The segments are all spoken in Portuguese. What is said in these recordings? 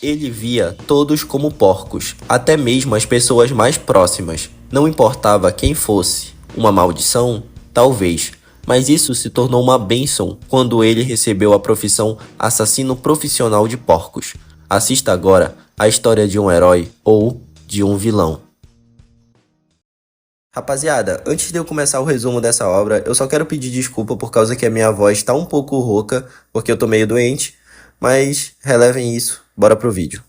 Ele via todos como porcos, até mesmo as pessoas mais próximas. Não importava quem fosse. Uma maldição? Talvez. Mas isso se tornou uma bênção quando ele recebeu a profissão assassino profissional de porcos. Assista agora a história de um herói ou de um vilão. Rapaziada, antes de eu começar o resumo dessa obra, eu só quero pedir desculpa por causa que a minha voz tá um pouco rouca, porque eu tô meio doente, mas relevem isso, bora pro vídeo.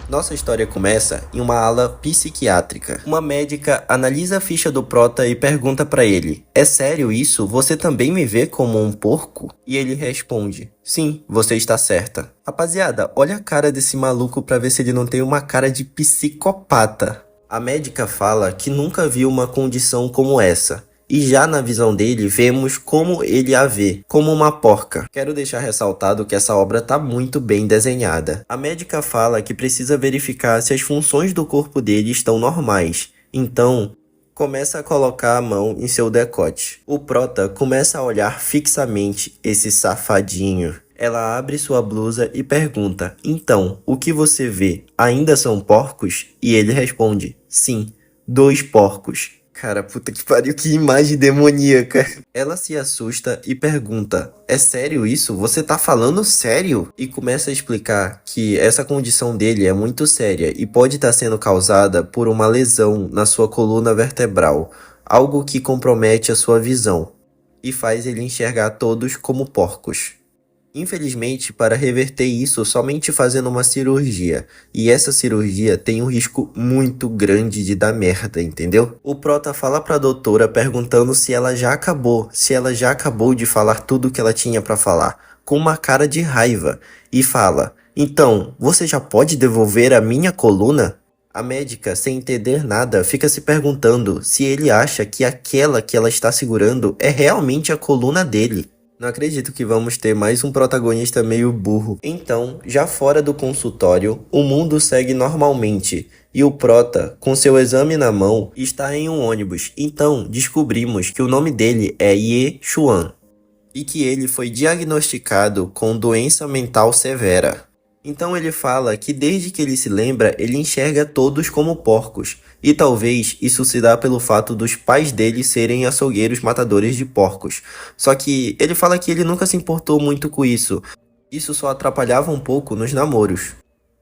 Nossa história começa em uma ala psiquiátrica. Uma médica analisa a ficha do Prota e pergunta pra ele: "É sério isso? Você também me vê como um porco?" E ele responde: "Sim, você está certa." Rapaziada, olha a cara desse maluco pra ver se ele não tem uma cara de psicopata. A médica fala que nunca viu uma condição como essa. E já na visão dele, vemos como ele a vê, como uma porca. Quero deixar ressaltado que essa obra tá muito bem desenhada. A médica fala que precisa verificar se as funções do corpo dele estão normais. Então, começa a colocar a mão em seu decote. O Prota começa a olhar fixamente esse safadinho. Ela abre sua blusa e pergunta: "Então, o que você vê? Ainda são porcos?" E ele responde: "Sim, 2 porcos." Cara, puta que pariu, que imagem demoníaca. Ela se assusta e pergunta: "É sério isso? Você tá falando sério?" E começa a explicar que essa condição dele é muito séria e pode estar sendo causada por uma lesão na sua coluna vertebral, algo que compromete a sua visão e faz ele enxergar todos como porcos. Infelizmente, para reverter isso, somente fazendo uma cirurgia. E essa cirurgia tem um risco muito grande de dar merda, entendeu? O Prota fala pra doutora perguntando se ela já acabou de falar tudo que ela tinha pra falar, com uma cara de raiva, e fala: "Então, você já pode devolver a minha coluna?" A médica, sem entender nada, fica se perguntando se ele acha que aquela que ela está segurando é realmente a coluna dele. Não acredito que vamos ter mais um protagonista meio burro. Então, já fora do consultório, o mundo segue normalmente. E o Prota, com seu exame na mão, está em um ônibus. Então, descobrimos que o nome dele é Ye Xuan. E que ele foi diagnosticado com doença mental severa. Então ele fala que desde que ele se lembra, ele enxerga todos como porcos. E talvez isso se dá pelo fato dos pais dele serem açougueiros matadores de porcos. Só que ele fala que ele nunca se importou muito com isso. Isso só atrapalhava um pouco nos namoros.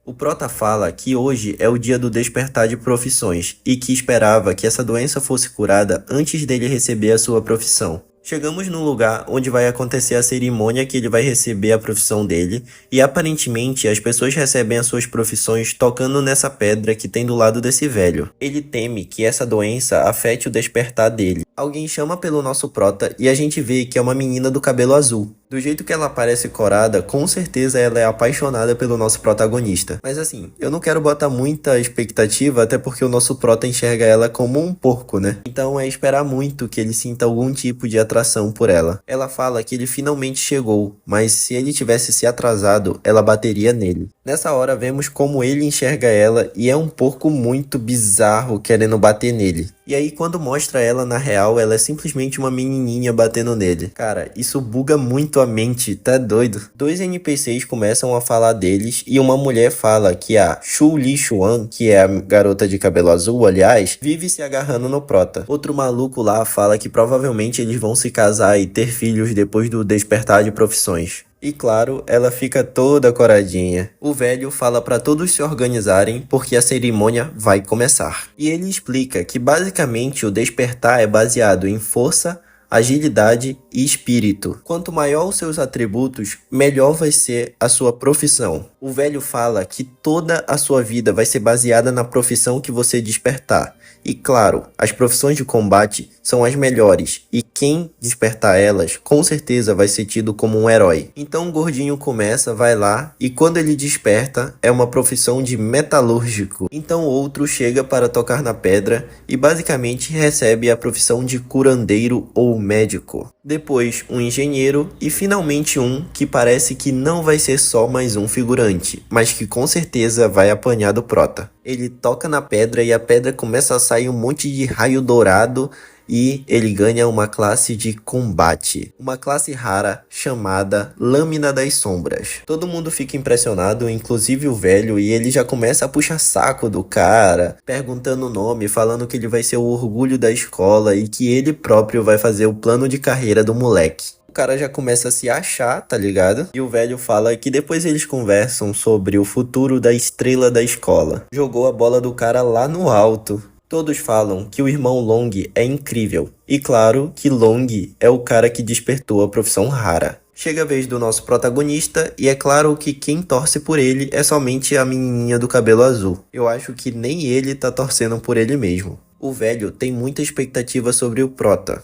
O Prota fala que hoje é o dia do despertar de profissões e que esperava que essa doença fosse curada antes dele receber a sua profissão. Chegamos no lugar onde vai acontecer a cerimônia que ele vai receber a profissão dele, e aparentemente as pessoas recebem as suas profissões tocando nessa pedra que tem do lado desse velho. Ele teme que essa doença afete o despertar dele. Alguém chama pelo nosso Prota e a gente vê que é uma menina do cabelo azul. Do jeito que ela parece corada, com certeza ela é apaixonada pelo nosso protagonista. Mas assim, eu não quero botar muita expectativa, até porque o nosso Prota enxerga ela como um porco, né? Então é esperar muito que ele sinta algum tipo de atração por ela. Ela fala que ele finalmente chegou, mas se ele tivesse se atrasado, ela bateria nele. Nessa hora vemos como ele enxerga ela e é um porco muito bizarro querendo bater nele. E aí quando mostra ela na real, ela é simplesmente uma menininha batendo nele. Cara, isso buga muito a mente, tá doido? 2 NPCs começam a falar deles e uma mulher fala que a Shu Li Xuan, que é a garota de cabelo azul, aliás, vive se agarrando no Prota. Outro maluco lá fala que provavelmente eles vão se casar e ter filhos depois do despertar de profissões. E claro, ela fica toda coradinha. O velho fala para todos se organizarem porque a cerimônia vai começar. E ele explica que basicamente o despertar é baseado em força, agilidade e espírito. Quanto maior os seus atributos, melhor vai ser a sua profissão. O velho fala que toda a sua vida vai ser baseada na profissão que você despertar. E claro, as profissões de combate são as melhores, e quem despertar elas, com certeza vai ser tido como um herói. Então o gordinho começa, vai lá, e quando ele desperta, é uma profissão de metalúrgico. Então outro chega para tocar na pedra, e basicamente recebe a profissão de curandeiro ou médico. Depois um engenheiro, e finalmente um que parece que não vai ser só mais um figurante, mas que com certeza vai apanhar do Prota. Ele toca na pedra e a pedra começa a sair um monte de raio dourado e ele ganha uma classe de combate, uma classe rara chamada Lâmina das Sombras. Todo mundo fica impressionado, inclusive o velho, e ele já começa a puxar saco do cara, perguntando o nome, falando que ele vai ser o orgulho da escola e que ele próprio vai fazer o plano de carreira do moleque. O cara já começa a se achar, tá ligado? E o velho fala que depois eles conversam sobre o futuro da estrela da escola. Jogou a bola do cara lá no alto. Todos falam que o irmão Long é incrível. E claro que Long é o cara que despertou a profissão rara. Chega a vez do nosso protagonista e é claro que quem torce por ele é somente a menininha do cabelo azul. Eu acho que nem ele tá torcendo por ele mesmo. O velho tem muita expectativa sobre o prota.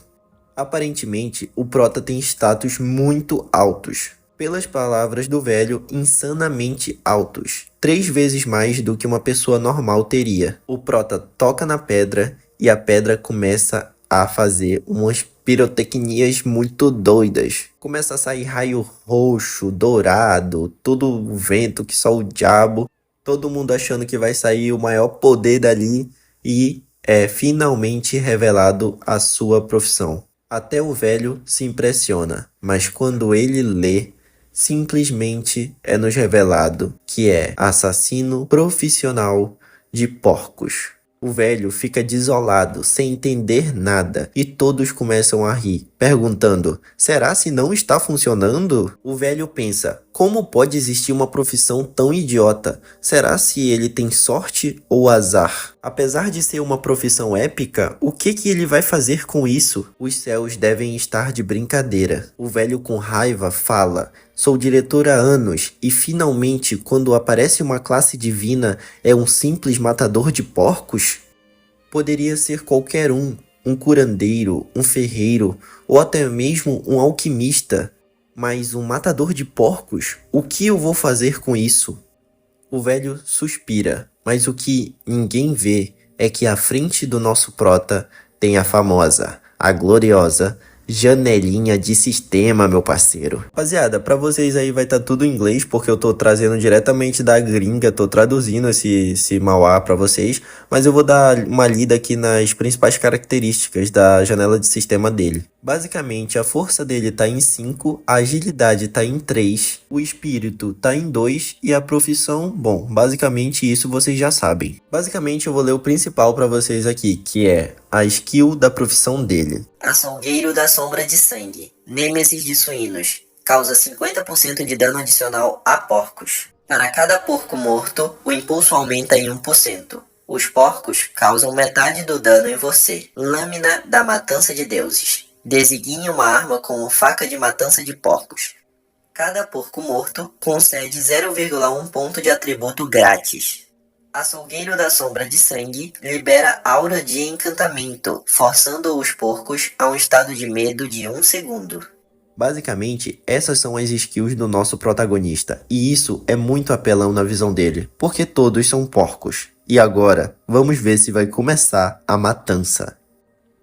Aparentemente, o prota tem status muito altos. Pelas palavras do velho, insanamente altos. 3 vezes mais do que uma pessoa normal teria. O prota toca na pedra e a pedra começa a fazer umas pirotecnias muito doidas. Começa a sair raio roxo, dourado, todo vento que só o diabo. Todo mundo achando que vai sair o maior poder dali e é finalmente revelado a sua profissão. Até o velho se impressiona, mas quando ele lê, simplesmente é nos revelado que é assassino profissional de porcos. O velho fica desolado, sem entender nada, e todos começam a rir, perguntando: será se não está funcionando? O velho pensa: como pode existir uma profissão tão idiota? Será se ele tem sorte ou azar? Apesar de ser uma profissão épica, o que ele vai fazer com isso? Os céus devem estar de brincadeira. O velho com raiva fala: sou diretor há anos e finalmente quando aparece uma classe divina é um simples matador de porcos? Poderia ser qualquer um curandeiro, um ferreiro ou até mesmo um alquimista. Mas um matador de porcos? O que eu vou fazer com isso? O velho suspira, mas o que ninguém vê é que à frente do nosso prota tem a famosa, a gloriosa janelinha de sistema, meu parceiro. Rapaziada, pra vocês aí vai estar tudo em inglês, porque eu tô trazendo diretamente da gringa, tô traduzindo esse mauá pra vocês, mas eu vou dar uma lida aqui nas principais características da janela de sistema dele. Basicamente, a força dele tá em 5, a agilidade tá em 3, o espírito tá em 2 e a profissão, bom, basicamente isso vocês já sabem. Basicamente eu vou ler o principal pra vocês aqui, que é a skill da profissão dele. Açougueiro da Sombra de Sangue, Nêmesis de Suínos, causa 50% de dano adicional a porcos. Para cada porco morto, o impulso aumenta em 1%. Os porcos causam metade do dano em você. Lâmina da Matança de Deuses. Designe uma arma com faca de matança de porcos. Cada porco morto concede 0,1 ponto de atributo grátis. Açougueiro da Sombra de Sangue libera aura de encantamento, forçando os porcos a um estado de medo de 1 segundo. Basicamente, essas são as skills do nosso protagonista, e isso é muito apelão na visão dele, porque todos são porcos. E agora, vamos ver se vai começar a matança.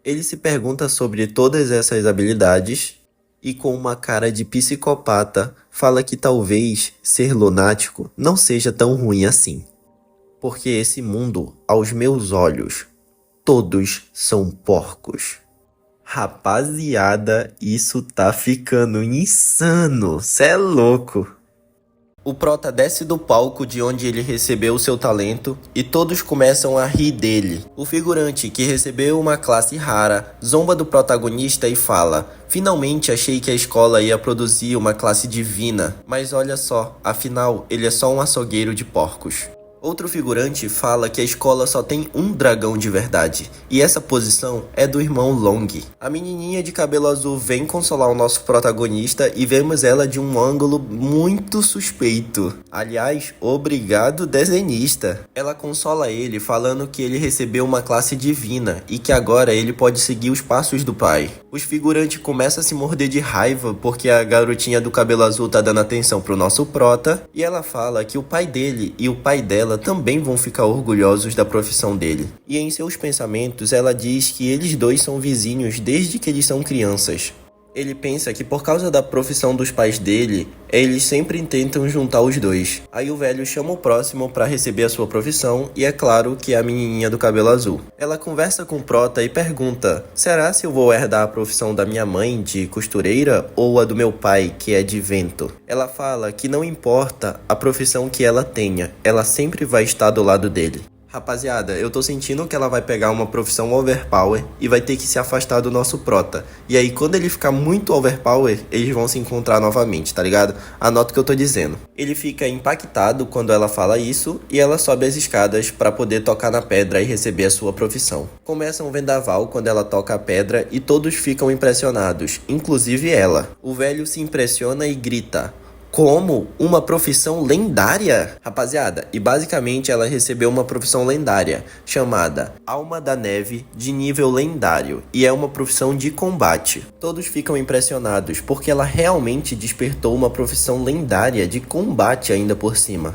Ele se pergunta sobre todas essas habilidades e com uma cara de psicopata fala que talvez ser lunático não seja tão ruim assim. Porque esse mundo, aos meus olhos, todos são porcos. Rapaziada, isso tá ficando insano, cê é louco. O prota desce do palco de onde ele recebeu seu talento e todos começam a rir dele. O figurante, que recebeu uma classe rara, zomba do protagonista e fala: finalmente achei que a escola ia produzir uma classe divina, mas olha só, afinal ele é só um açougueiro de porcos. Outro figurante fala que a escola só tem um dragão de verdade, e essa posição é do irmão Long. A menininha de cabelo azul vem consolar o nosso protagonista e vemos ela de um ângulo muito suspeito. Aliás, obrigado desenhista. Ela consola ele falando que ele recebeu uma classe divina e que agora ele pode seguir os passos do pai. Os figurantes começam a se morder de raiva porque a garotinha do cabelo azul tá dando atenção pro nosso prota, e ela fala que o pai dele e o pai dela também vão ficar orgulhosos da profissão dele. E em seus pensamentos ela diz que eles dois são vizinhos desde que eles são crianças. Ele pensa que por causa da profissão dos pais dele, eles sempre tentam juntar os dois. Aí o velho chama o próximo pra receber a sua profissão e é claro que é a menininha do cabelo azul. Ela conversa com o prota e pergunta: será se eu vou herdar a profissão da minha mãe de costureira ou a do meu pai, que é de vento? Ela fala que não importa a profissão que ela tenha, ela sempre vai estar do lado dele. Rapaziada, eu tô sentindo que ela vai pegar uma profissão overpower e vai ter que se afastar do nosso prota. E aí, quando ele ficar muito overpower, eles vão se encontrar novamente, tá ligado? Anota o que eu tô dizendo. Ele fica impactado quando ela fala isso e ela sobe as escadas pra poder tocar na pedra e receber a sua profissão. Começa um vendaval quando ela toca a pedra e todos ficam impressionados, inclusive ela. O velho se impressiona e grita: como? Uma profissão lendária? Rapaziada, e basicamente ela recebeu uma profissão lendária, chamada Alma da Neve de nível lendário, e é uma profissão de combate. Todos ficam impressionados, porque ela realmente despertou uma profissão lendária de combate ainda por cima.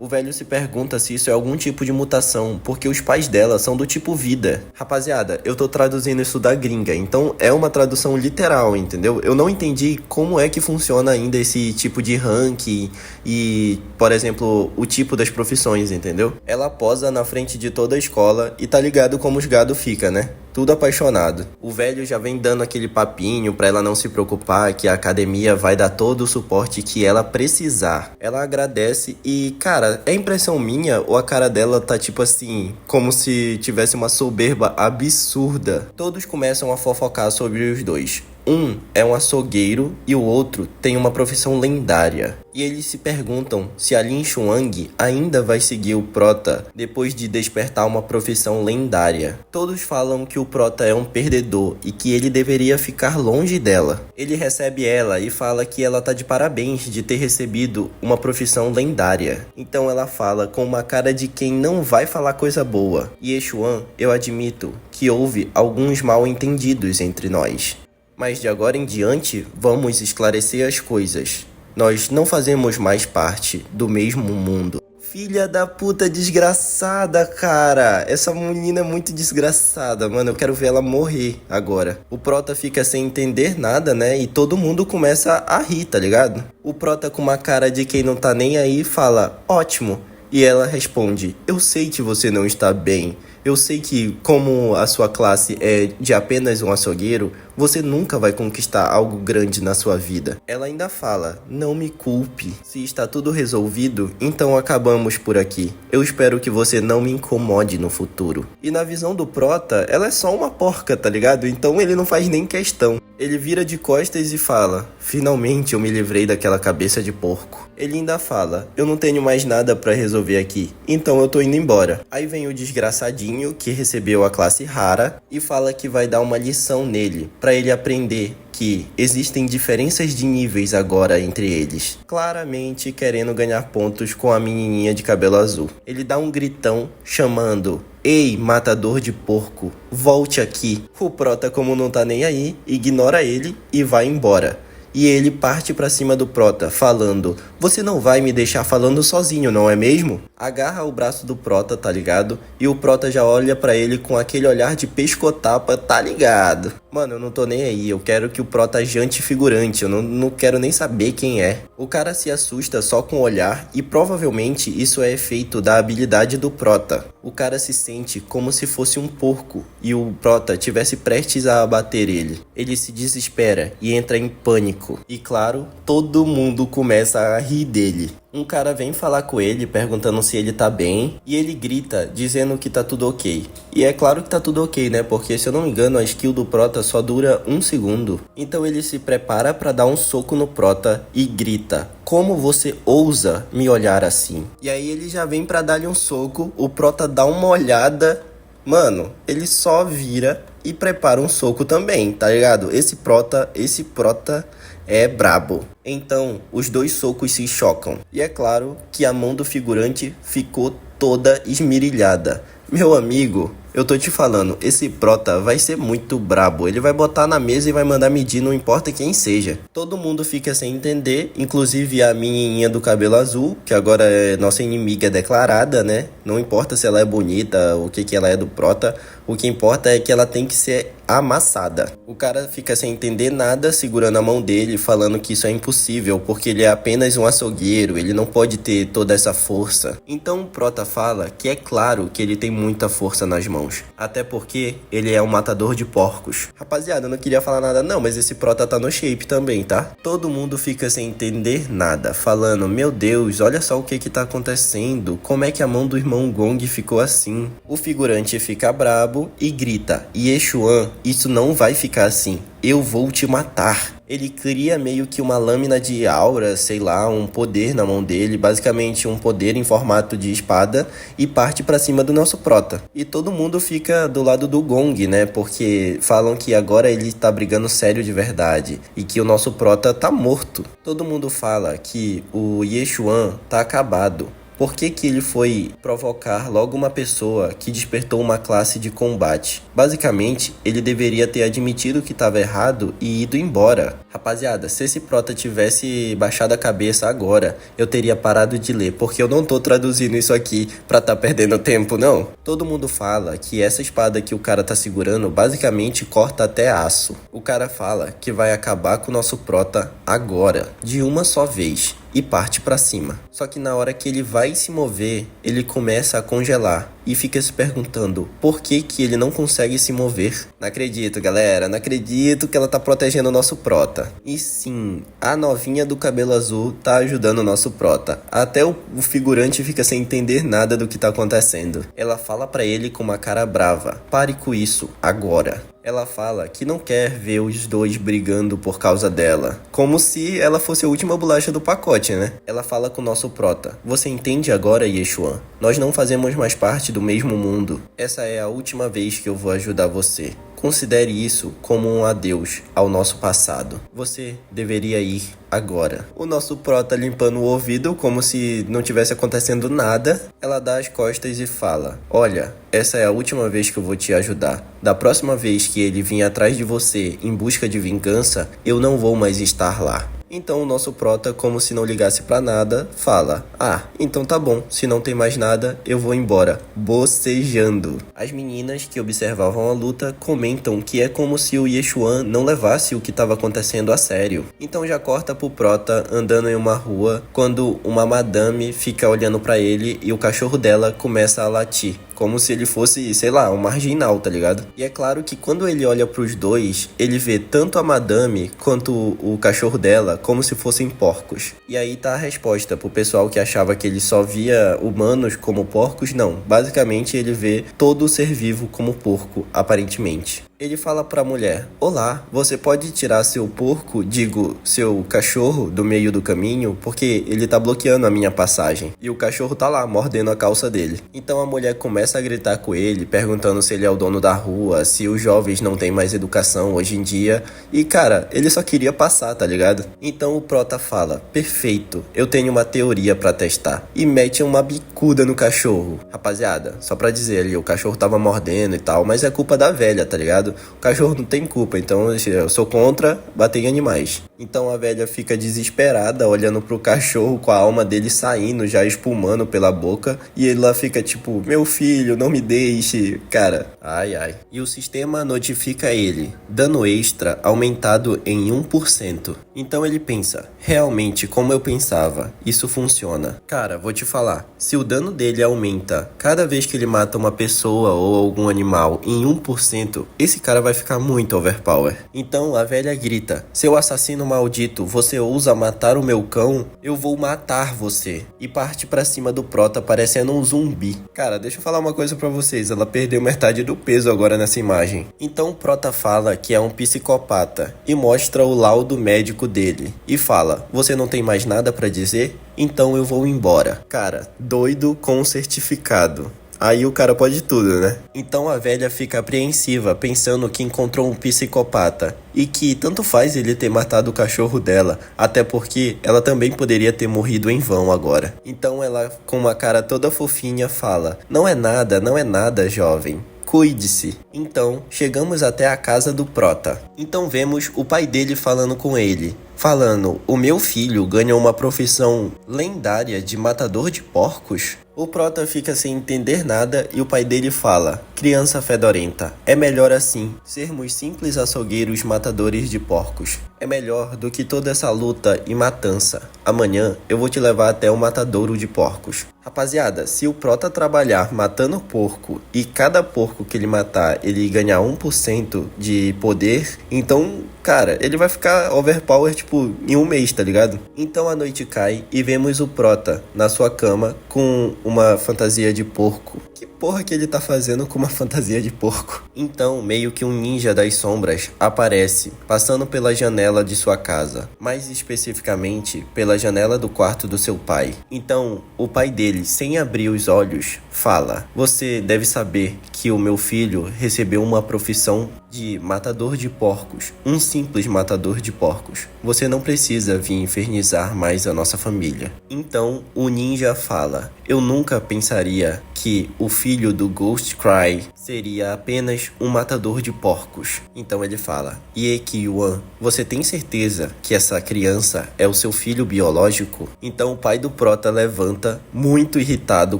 O velho se pergunta se isso é algum tipo de mutação, porque os pais dela são do tipo vida. Rapaziada, eu tô traduzindo isso da gringa, então é uma tradução literal, entendeu? Eu não entendi como é que funciona ainda esse tipo de ranking e, por exemplo, o tipo das profissões, entendeu? Ela posa na frente de toda a escola e tá ligado como os gado fica, né? Tudo apaixonado. O velho já vem dando aquele papinho pra ela não se preocupar, que a academia vai dar todo o suporte que ela precisar. Ela agradece e, cara, é impressão minha ou a cara dela tá tipo assim, como se tivesse uma soberba absurda. Todos começam a fofocar sobre os dois. Um é um açougueiro e o outro tem uma profissão lendária. E eles se perguntam se a Lin Xuang ainda vai seguir o prota depois de despertar uma profissão lendária. Todos falam que o prota é um perdedor e que ele deveria ficar longe dela. Ele recebe ela e fala que ela tá de parabéns de ter recebido uma profissão lendária. Então ela fala com uma cara de quem não vai falar coisa boa. E Xuan, eu admito que houve alguns mal entendidos entre nós. Mas de agora em diante, vamos esclarecer as coisas. Nós não fazemos mais parte do mesmo mundo. Filha da puta desgraçada, cara. Essa menina é muito desgraçada, mano. Eu quero ver ela morrer agora. O prota fica sem entender nada, né? E todo mundo começa a rir, tá ligado? O prota com uma cara de quem não tá nem aí fala: ótimo. E ela responde: eu sei que você não está bem. Eu sei que, como a sua classe é de apenas um açougueiro, você nunca vai conquistar algo grande na sua vida. Ela ainda fala: não me culpe. Se está tudo resolvido, então acabamos por aqui. Eu espero que você não me incomode no futuro. E na visão do prota, ela é só uma porca, tá ligado? Então ele não faz nem questão. Ele vira de costas e fala: finalmente eu me livrei daquela cabeça de porco. Ele ainda fala: eu não tenho mais nada pra resolver aqui, então eu tô indo embora. Aí vem o desgraçadinho que recebeu a classe rara e fala que vai dar uma lição nele, pra ele aprender que existem diferenças de níveis agora entre eles. Claramente querendo ganhar pontos com a menininha de cabelo azul. Ele dá um gritão chamando: ei, matador de porco, volte aqui. O prota, como não tá nem aí, ignora ele e vai embora. E ele parte pra cima do prota, falando: você não vai me deixar falando sozinho, não é mesmo? Agarra o braço do prota, tá ligado? E o prota já olha pra ele com aquele olhar de pescotapa, tá ligado? Mano, eu não tô nem aí, eu quero que o prota jante figurante, eu não quero nem saber quem é. O cara se assusta só com o olhar e provavelmente isso é efeito da habilidade do prota. O cara se sente como se fosse um porco e o prota tivesse prestes a abater ele. Ele se desespera e entra em pânico. E claro, todo mundo começa a rir dele. Um cara vem falar com ele, perguntando se ele tá bem, e ele grita, dizendo que tá tudo ok. E é claro que tá tudo ok, né? Porque, se eu não me engano, a skill do prota só dura 1 segundo. Então ele se prepara pra dar um soco no prota e grita: como você ousa me olhar assim? E aí ele já vem pra dar-lhe um soco, o prota dá uma olhada, mano, ele só vira e prepara um soco também, tá ligado? Esse prota é brabo. Então, os dois socos se chocam. E é claro que a mão do figurante ficou toda esmirilhada. Meu amigo, eu tô te falando, esse prota vai ser muito brabo. Ele vai botar na mesa e vai mandar medir, não importa quem seja. Todo mundo fica sem entender, inclusive a menininha do cabelo azul, que agora é nossa inimiga declarada, né? Não importa se ela é bonita, o que ela é do prota. O que importa é que ela tem que ser amassada. O cara fica sem entender nada, segurando a mão dele, falando que isso é impossível, porque ele é apenas um açougueiro, ele não pode ter toda essa força. Então o prota fala que é claro que ele tem muita força nas mãos, até porque ele é um matador de porcos. Rapaziada, eu não queria falar nada não, mas esse prota tá no shape também, tá? Todo mundo fica sem entender nada, falando, meu Deus, olha só o que tá acontecendo, como é que a mão do irmão Gong ficou assim? O figurante fica brabo e grita, Yeshuan, isso não vai ficar assim, eu vou te matar. Ele cria meio que uma lâmina de aura, sei lá, um poder na mão dele, basicamente um poder em formato de espada, e parte pra cima do nosso prota. E todo mundo fica do lado do Gong, né, porque falam que agora ele tá brigando sério de verdade, e que o nosso prota tá morto. Todo mundo fala que o Yeshuan tá acabado. Por que que ele foi provocar logo uma pessoa que despertou uma classe de combate? Basicamente, ele deveria ter admitido que estava errado e ido embora. Rapaziada, se esse prota tivesse baixado a cabeça agora, eu teria parado de ler, porque eu não tô traduzindo isso aqui pra tá perdendo tempo, não. Todo mundo fala que essa espada que o cara tá segurando basicamente corta até aço. O cara fala que vai acabar com o nosso prota agora, de uma só vez, e parte pra cima. Só que na hora que ele vai se mover, ele começa a congelar e fica se perguntando por que que ele não consegue se mover. Não acredito, galera, não acredito que ela tá protegendo o nosso prota. E sim, a novinha do cabelo azul tá ajudando o nosso prota. Até o figurante fica sem entender nada do que tá acontecendo. Ela fala pra ele com uma cara brava, pare com isso, agora. Ela fala que não quer ver os dois brigando por causa dela. Como se ela fosse a última bolacha do pacote, né? Ela fala com o nosso prota. Você entende agora, Yeshuan? Nós não fazemos mais parte do mesmo mundo. Essa é a última vez que eu vou ajudar você. Considere isso como um adeus ao nosso passado. Você deveria ir agora. O nosso prota limpando o ouvido como se não tivesse acontecendo nada. Ela dá as costas e fala, olha, essa é a última vez que eu vou te ajudar. Da próxima vez que ele vir atrás de você em busca de vingança, eu não vou mais estar lá. Então o nosso prota, como se não ligasse pra nada, fala, ah, então tá bom, se não tem mais nada, eu vou embora, bocejando. As meninas que observavam a luta comentam que é como se o Yeshuan não levasse o que estava acontecendo a sério. Então já corta pro prota andando em uma rua, quando uma madame fica olhando pra ele e o cachorro dela começa a latir. Como se ele fosse, sei lá, um marginal, tá ligado? E é claro que quando ele olha pros dois, ele vê tanto a madame quanto o cachorro dela como se fossem porcos. E aí tá a resposta pro pessoal que achava que ele só via humanos como porcos. Não, basicamente ele vê todo ser vivo como porco, aparentemente. Ele fala pra mulher, olá, você pode tirar seu porco, digo, seu cachorro do meio do caminho, porque ele tá bloqueando a minha passagem. E o cachorro tá lá, mordendo a calça dele. Então a mulher começa a gritar com ele, perguntando se ele é o dono da rua, se os jovens não têm mais educação hoje em dia. E cara, ele só queria passar, tá ligado? Então o prota fala, perfeito, eu tenho uma teoria pra testar. E mete uma bicuda no cachorro. Rapaziada, só pra dizer ali, o cachorro tava mordendo e tal, mas é culpa da velha, tá ligado? O cachorro não tem culpa, então eu sou contra bater em animais. Então a velha fica desesperada, olhando pro cachorro com a alma dele saindo, já espumando pela boca. E ele lá fica tipo, meu filho, não me deixe. Cara, ai ai. E o sistema notifica ele, dano extra aumentado em 1%. Então ele pensa, realmente como eu pensava, isso funciona. Cara, vou te falar, se o dano dele aumenta cada vez que ele mata uma pessoa ou algum animal em 1%, esse cara vai ficar muito overpower. Então a velha grita, seu assassino maldito, você ousa matar o meu cão? Eu vou matar você. E parte pra cima do prota parecendo um zumbi. Cara, deixa eu falar uma coisa pra vocês, ela perdeu metade do peso agora nessa imagem. Então o prota fala que é um psicopata e mostra o laudo médico dele. E fala, você não tem mais nada pra dizer? Então eu vou embora. Cara, doido com certificado. Aí o cara pode tudo, né? Então a velha fica apreensiva, pensando que encontrou um psicopata. E que tanto faz ele ter matado o cachorro dela, até porque ela também poderia ter morrido em vão agora. Então ela, com uma cara toda fofinha, fala, não é nada, jovem. Cuide-se. Então, chegamos até a casa do prota. Então vemos o pai dele falando com ele. Falando, o meu filho ganhou uma profissão lendária de matador de porcos? O Prota fica sem entender nada e o pai dele fala: criança fedorenta, é melhor assim, sermos simples açougueiros matadores de porcos. É melhor do que toda essa luta e matança. Amanhã eu vou te levar até o matadouro de porcos. Rapaziada, se o Prota trabalhar matando porco e cada porco que ele matar ele ganhar 1% de poder, então, cara, ele vai ficar overpower tipo em um mês, tá ligado? Então a noite cai e vemos o Prota na sua cama com uma fantasia de porco. Que porra que ele tá fazendo com uma fantasia de porco? Então, meio que um ninja das sombras aparece, passando pela janela de sua casa, mais especificamente pela janela do quarto do seu pai. Então, o pai dele, sem abrir os olhos, fala: você deve saber que o meu filho recebeu uma profissão de matador de porcos, um simples matador de porcos. Você não precisa vir infernizar mais a nossa família. Então o ninja fala: eu nunca pensaria que o filho do Ghost Cry seria apenas um matador de porcos. Então ele fala: Ye-Ki-Yuan, você tem certeza que essa criança é o seu filho biológico? Então o pai do Prota levanta, muito irritado,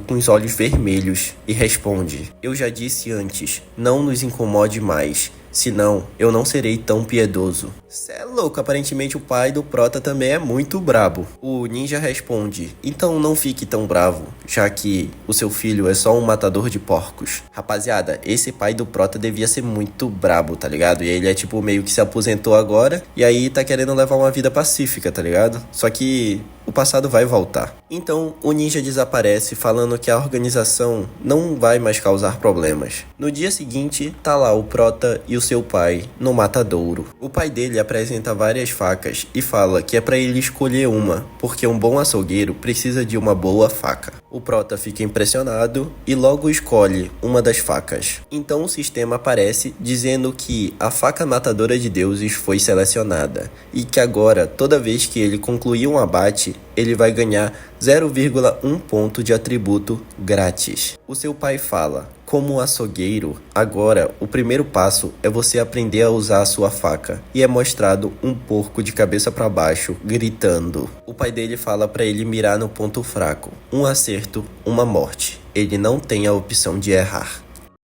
com os olhos vermelhos, e responde: eu já disse antes, não nos incomode mais. Senão, eu não serei tão piedoso. Cê é louco, aparentemente o pai do Prota também é muito brabo. O ninja responde: então não fique tão bravo, já que o seu filho é só um matador de porcos. Rapaziada, esse pai do Prota devia ser muito brabo, tá ligado? E ele é tipo meio que se aposentou agora, e aí tá querendo levar uma vida pacífica, tá ligado? Só que o passado vai voltar. Então o ninja desaparece, falando que a organização não vai mais causar problemas. No dia seguinte, tá lá o Prota e o seu pai no matadouro. O pai dele apresenta várias facas e fala que é pra ele escolher uma, porque um bom açougueiro precisa de uma boa faca. O Prota fica impressionado e logo escolhe uma das facas. Então o sistema aparece dizendo que a faca matadora de deuses foi selecionada e que agora, toda vez que ele concluir um abate, ele vai ganhar 0,1 ponto de atributo grátis. O seu pai fala: como açougueiro, agora o primeiro passo é você aprender a usar a sua faca. E é mostrado um porco de cabeça para baixo, gritando. O pai dele fala para ele mirar no ponto fraco. Um acerto, uma morte. Ele não tem a opção de errar.